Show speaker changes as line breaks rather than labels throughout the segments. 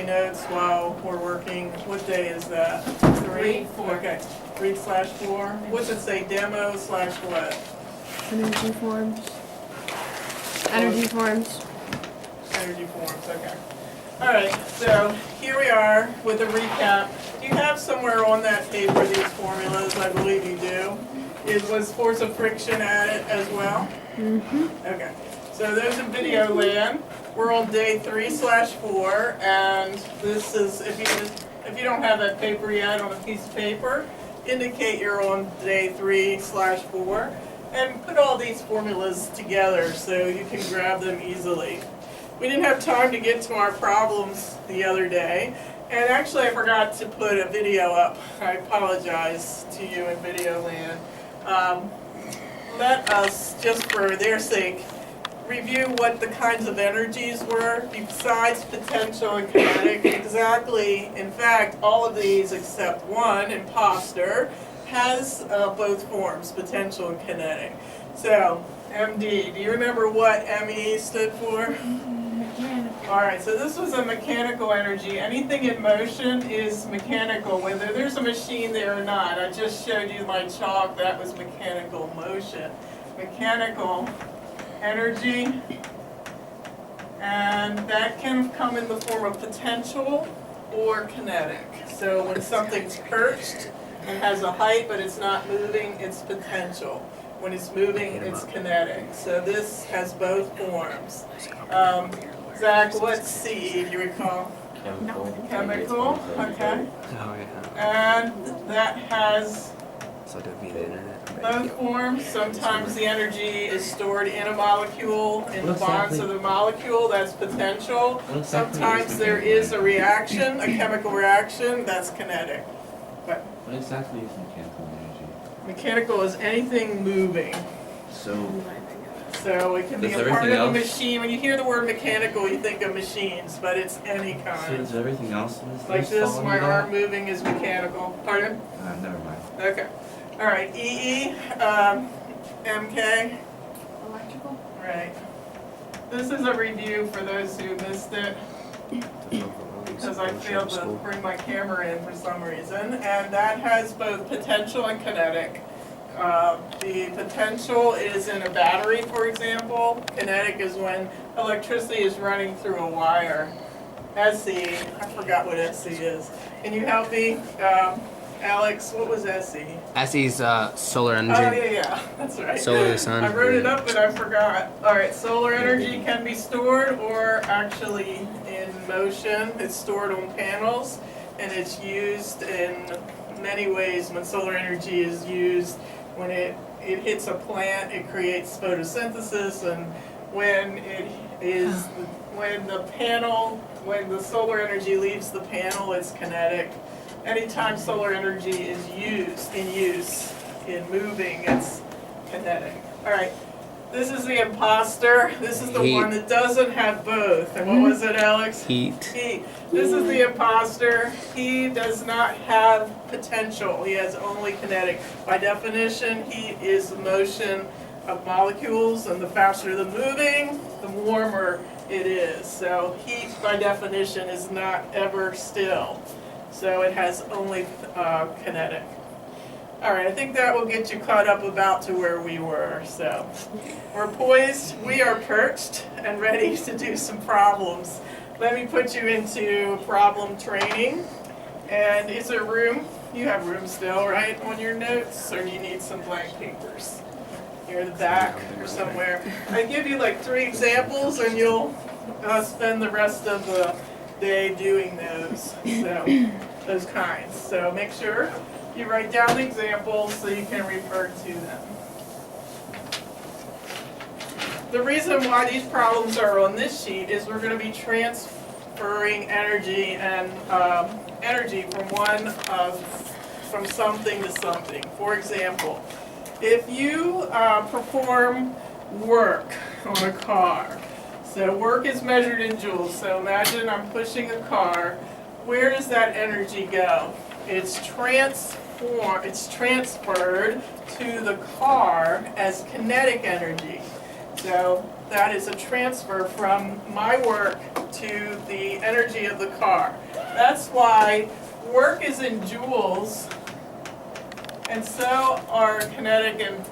notes while we're working. What day is that? 3?
4.
Okay, 3/4. What's it say, demo slash what?
Energy forms. Energy forms.
Energy forms, okay. All right, so here we are with a recap. Do you have somewhere on that paper these formulas? I believe you do. Was force of friction added as well?
Mm-hmm.
Okay, so those in video land. We're on day 3/4, and this is, if you don't have that paper yet on a piece of paper, indicate you're on day 3/4, and put all these formulas together so you can grab them easily. We didn't have time to get to our problems the other day, and actually I forgot to put a video up. I apologize to you in video land. Let us, just for their sake, review what the kinds of energies were besides potential and kinetic. Exactly, in fact, all of these except one, imposter, has both forms, potential and kinetic. So, MD, do you remember what ME stood for? All right, so this was a mechanical energy. Anything in motion is mechanical, whether there's a machine there or not. I just showed you my chalk, that was mechanical motion. Mechanical energy, and that can come in the form of potential or kinetic. So when something's perched and has a height but it's not moving, it's potential. When it's moving, it's kinetic. So this has both forms. Zach, what's C, do you recall? Chemical, okay.
Oh, yeah.
And that has
So that'd be the internet.
both forms. Sometimes the energy is stored in a molecule, in the
What
bonds
exactly-
of the molecule, that's potential.
What exactly
Sometimes
is
there
mechanical
is a reaction, a chemical reaction, that's kinetic. But
What exactly is mechanical energy?
mechanical is anything moving.
So,
So it can be
Does
a part
everything
of a
else-
machine. When you hear the word mechanical, you think of machines, but it's any
so
kind.
is everything else in this
Like
list
this,
fall
my
under
arm moving is mechanical. Pardon?
that? Never mind.
Okay. All right, EE, MK.
Electrical.
Right. This is a review for those who missed it, because I failed to bring my camera in for some reason. And that has both potential and kinetic. The potential is in a battery, for example. Kinetic is when electricity is running through a wire. SE, I forgot what SE is. Can you help me? Alex, what was SE?
SE's solar
Oh,
energy.
yeah, that's right.
Solar the sun.
I wrote it up, but I forgot. All right, solar energy can be stored or actually in motion. It's stored on panels, and it's used in many ways. When solar energy is used, when it hits a plant, it creates photosynthesis, and when it is, when the solar energy leaves the panel, it's kinetic. Anytime solar energy is in moving, it's kinetic. All right, this is the imposter. This is the
Heat.
one that doesn't have both. And what was it, Alex?
Heat.
Heat. This is the imposter. He does not have potential. He has only kinetic. By definition, heat is the motion of molecules, and the faster the moving, the warmer it is. So heat, by definition, is not ever still. So it has only kinetic. All right, I think that will get you caught up about to where we were. So we're poised, we are perched, and ready to do some problems. Let me put you into problem training. And is there room? You have room still, right, on your notes, or do you need some blank papers? You're in the back or somewhere. I give you like 3 examples, and you'll spend the rest of the day doing those. So those kinds. So make sure you write down the examples so you can refer to them. The reason why these problems are on this sheet is we're going to be transferring energy and energy from something to something. For example, if you perform work on a car, so work is measured in joules. So imagine I'm pushing a car. Where does that energy go? It's transferred to the car as kinetic energy. So that is a transfer from my work to the energy of the car. That's why work is in joules, and so are kinetic and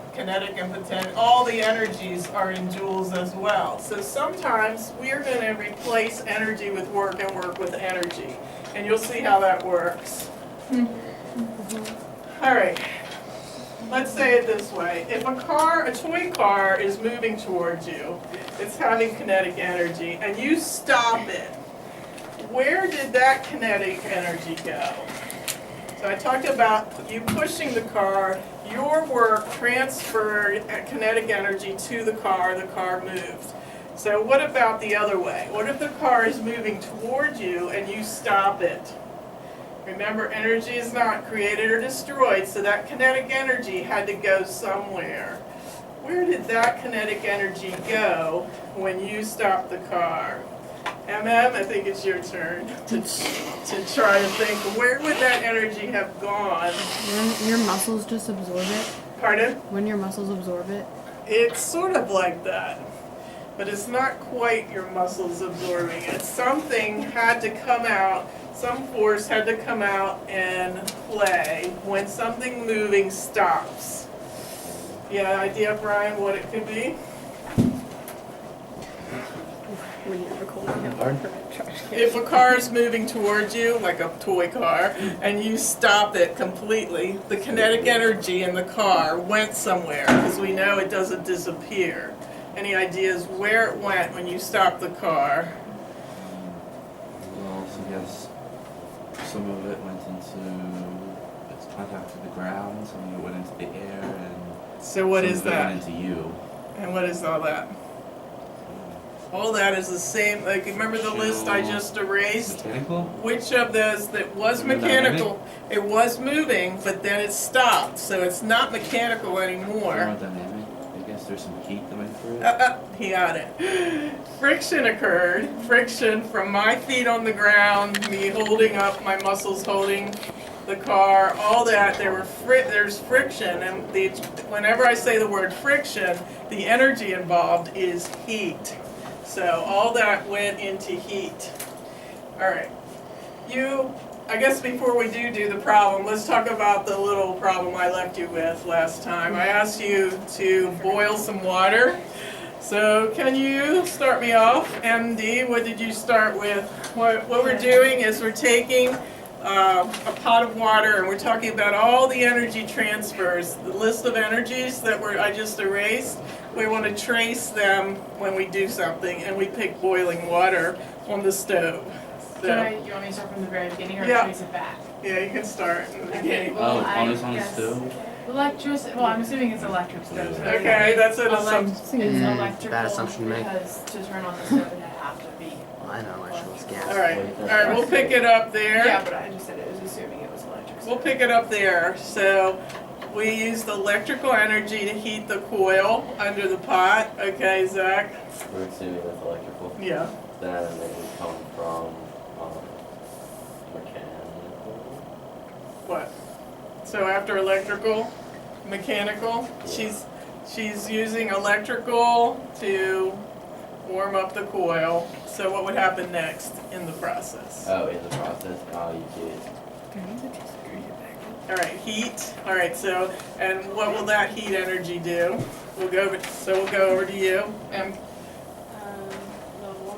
potential. All the energies are in joules as well. So sometimes we are going to replace energy with work and work with energy, and you'll see how that works. All right. Let's say it this way. If a toy car is moving towards you, it's having kinetic energy, and you stop it, where did that kinetic energy go? So I talked about you pushing the car, your work transferred kinetic energy to the car moved. So what about the other way? What if the car is moving towards you and you stop it? Remember, energy is not created or destroyed, so that kinetic energy had to go somewhere. Where did that kinetic energy go when you stopped the car? I think it's your turn to try to think, where would that energy have gone?
When your muscles just absorb it?
Pardon?
When your muscles absorb it?
It's sort of like that, but it's not quite your muscles absorbing it. Something had to come out, some force had to come out and play when something moving stops. Yeah, idea, Brian, what it could be?
When you have a cold
If a car is moving towards you, like a toy car, and you stop it completely, the kinetic energy in the car went somewhere, because we know it doesn't disappear. Any ideas where it went when you stopped the car?
Well, so yes, some of it went into its contact with the ground, some of it went into the air, and
So what
some
is
of it
that?
went into you.
And what is all that? All that is the same, like, remember the list I just erased?
Mechanical?
Which of those that was mechanical, it was moving, but then it stopped, so it's not mechanical anymore.
Aerodynamic. I guess there's some heat that went through it.
He got it. Friction occurred. Friction from my feet on the ground, me holding up, my muscles holding the car, all that. There's friction, and whenever I say the word friction, the energy involved is heat. So all that went into heat. All right. I guess before we do the problem, let's talk about the little problem I left you with last time. I asked you to boil some water. So can you start me off? MD, what did you start with? What we're doing is we're taking a pot of water and we're talking about all the energy transfers, the list of energies that I just erased. We want to trace them when we do something, and we pick boiling water on the stove. So,
You want me to start from the very beginning or
Yeah.
trace it back?
yeah, you can start in the
Okay,
beginning.
well,
on
I
the
guess
stove?
well, I'm assuming it's electric stove. So
Okay, that's an
It's
assumption.
electrical
Bad assumption to make.
because to turn on the stove it have to be.
Well, I know electrical's gas.
All right, we'll pick it up there.
Yeah, but I just said it was assuming it was electric stove.
We'll pick it up there. So we used electrical energy to heat the coil under the pot. Okay, Zach?
We're assuming that's electrical.
Yeah.
Then it would come from mechanical.
What? So after electrical, mechanical,
Yeah.
she's using electrical to warm up the coil. So what would happen next in the process?
Oh, in the process, you get
All right, heat. All right, so, and what will that heat energy do? We'll go over to you.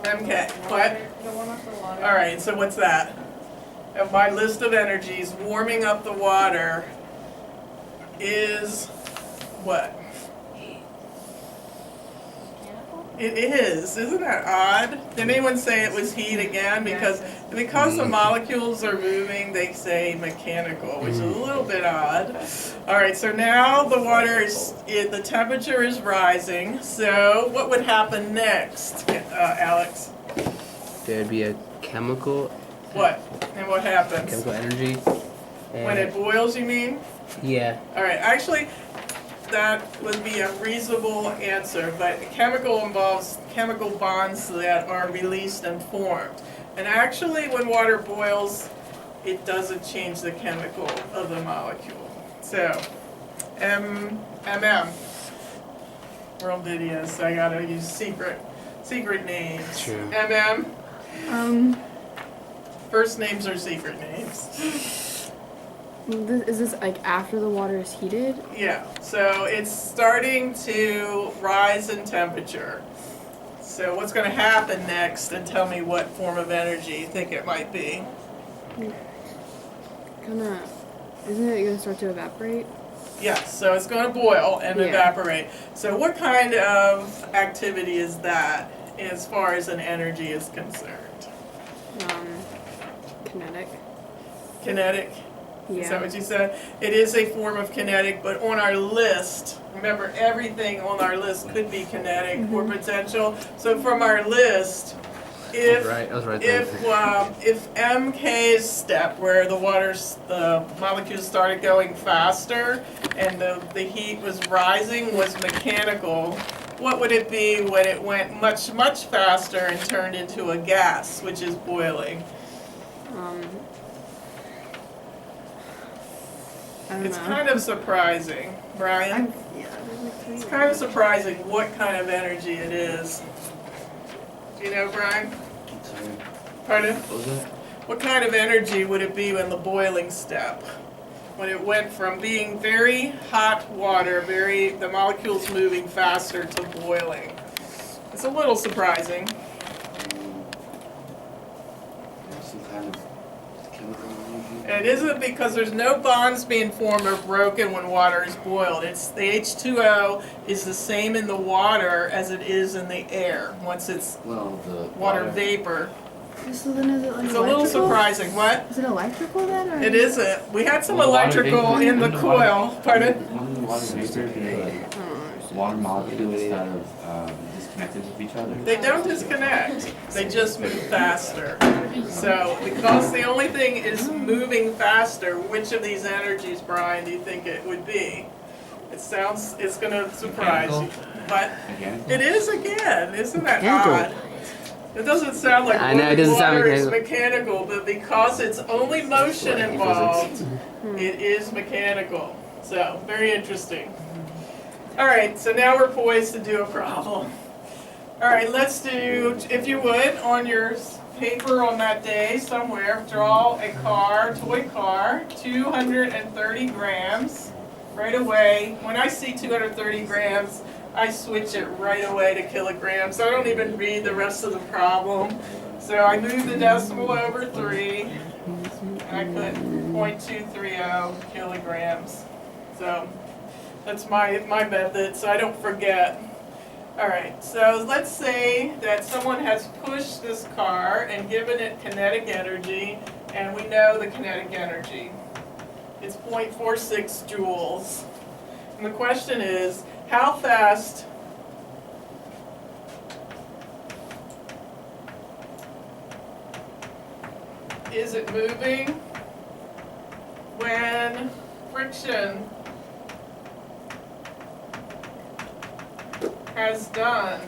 MK, what? All right, so what's that? And my list of energies, warming up the water is what? It is. Isn't that odd? Did anyone say it was heat again? Because the molecules are moving, they say mechanical, which is a little bit odd. All right, so now the the temperature is rising. So what would happen next, Alex?
There'd be a chemical
What? And what happens?
chemical energy.
When it boils, you mean?
Yeah.
All right, actually, that would be a reasonable answer, but chemical involves chemical bonds that are released and formed. And actually, when water boils, it doesn't change the chemical of the molecule. So, MM. We're on video, so I gotta use secret names.
True.
First names are secret names.
Is this like after the water is heated?
Yeah, so it's starting to rise in temperature. So what's gonna happen next, and tell me what form of energy you think it might be.
Isn't it gonna start to evaporate?
Yes, so it's going to boil and
Yeah.
evaporate. So what kind of activity is that as far as an energy is concerned?
Kinetic.
Kinetic?
Yeah.
Is that what you said? It is a form of kinetic, but on our list, remember everything on our list could be kinetic or potential. So from our list, if
I was right there.
if MK's step, where the molecules started going faster and the heat was rising, was mechanical, what would it be when it went much, much faster and turned into a gas, which is boiling?
I don't
It's
know.
kind of surprising, Brian. It's kind of surprising what kind of energy it is. Do you know, Brian?
Sorry,
Pardon?
what was that?
What kind of energy would it be in the boiling step? When it went from being very hot water, the molecules moving faster, to boiling. It's a little surprising.
Some kind of chemical energy?
And it isn't because there's no bonds being formed or broken when water is boiled. It's the H2O is the same in the water as it is in the air once it's
Well, the
water vapor.
So then is it like
It's a little
electrical?
surprising. What?
Is it electrical then? Or?
It isn't. We had some
Well, the water
electrical
vapor-
in the
wouldn't the water-
coil. Pardon?
Wouldn't the water vapor be like
I don't understand.
water molecules that have disconnected with each other?
They don't disconnect. They just move faster. So because the only thing is moving faster, which of these energies, Brian, do you think it would be? It's going to surprise you. But
Again?
it is again. Isn't that
Mechanical.
odd? It doesn't sound like
I know, it doesn't sound
water is
mechanical.
mechanical, but because it's only motion involved, it is mechanical. So, very interesting. All right, so now we're poised to do a problem. All right, let's do, if you would, on your paper on that day somewhere, draw a toy car, 230 grams. Right away, when I see 230 grams, I switch it right away to kilograms. I don't even read the rest of the problem. So I move the decimal over 3, and I put 0.230 kilograms. So that's my method, so I don't forget. All right, so let's say that someone has pushed this car and given it kinetic energy, and we know the kinetic energy. It's 0.46 joules. And the question is, how fast is it moving when friction has done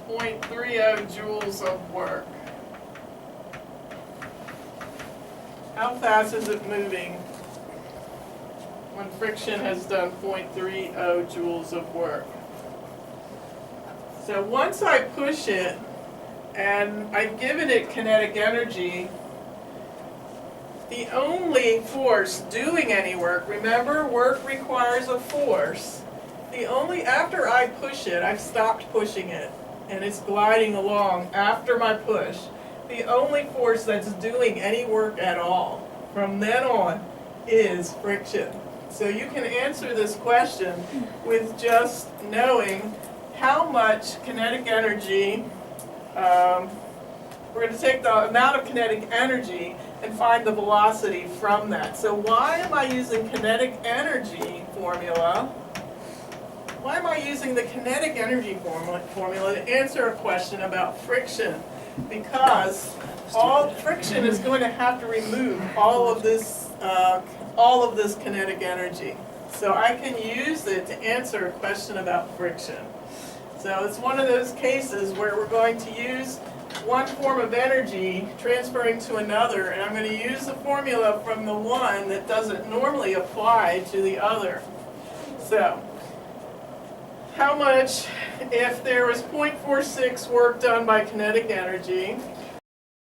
0.30 joules of work? How fast is it moving when friction has done 0.30 joules of work? So once I push it and I've given it kinetic energy, the only force doing any work, remember, work requires a force. After I push it, I've stopped pushing it, and it's gliding along after my push. The only force that's doing any work at all from then on is friction. So you can answer this question with just knowing how much kinetic energy, we're going to take the amount of kinetic energy and find the velocity from that. So why am I using kinetic energy formula? Why am I using the kinetic energy formula to answer a question about friction? Because all friction is going to have to remove all of this kinetic energy. So I can use it to answer a question about friction. So it's one of those cases where we're going to use one form of energy transferring to another, and I'm going to use the formula from the one that doesn't normally apply to the other. So how much, if there was 0.46 work done by kinetic energy,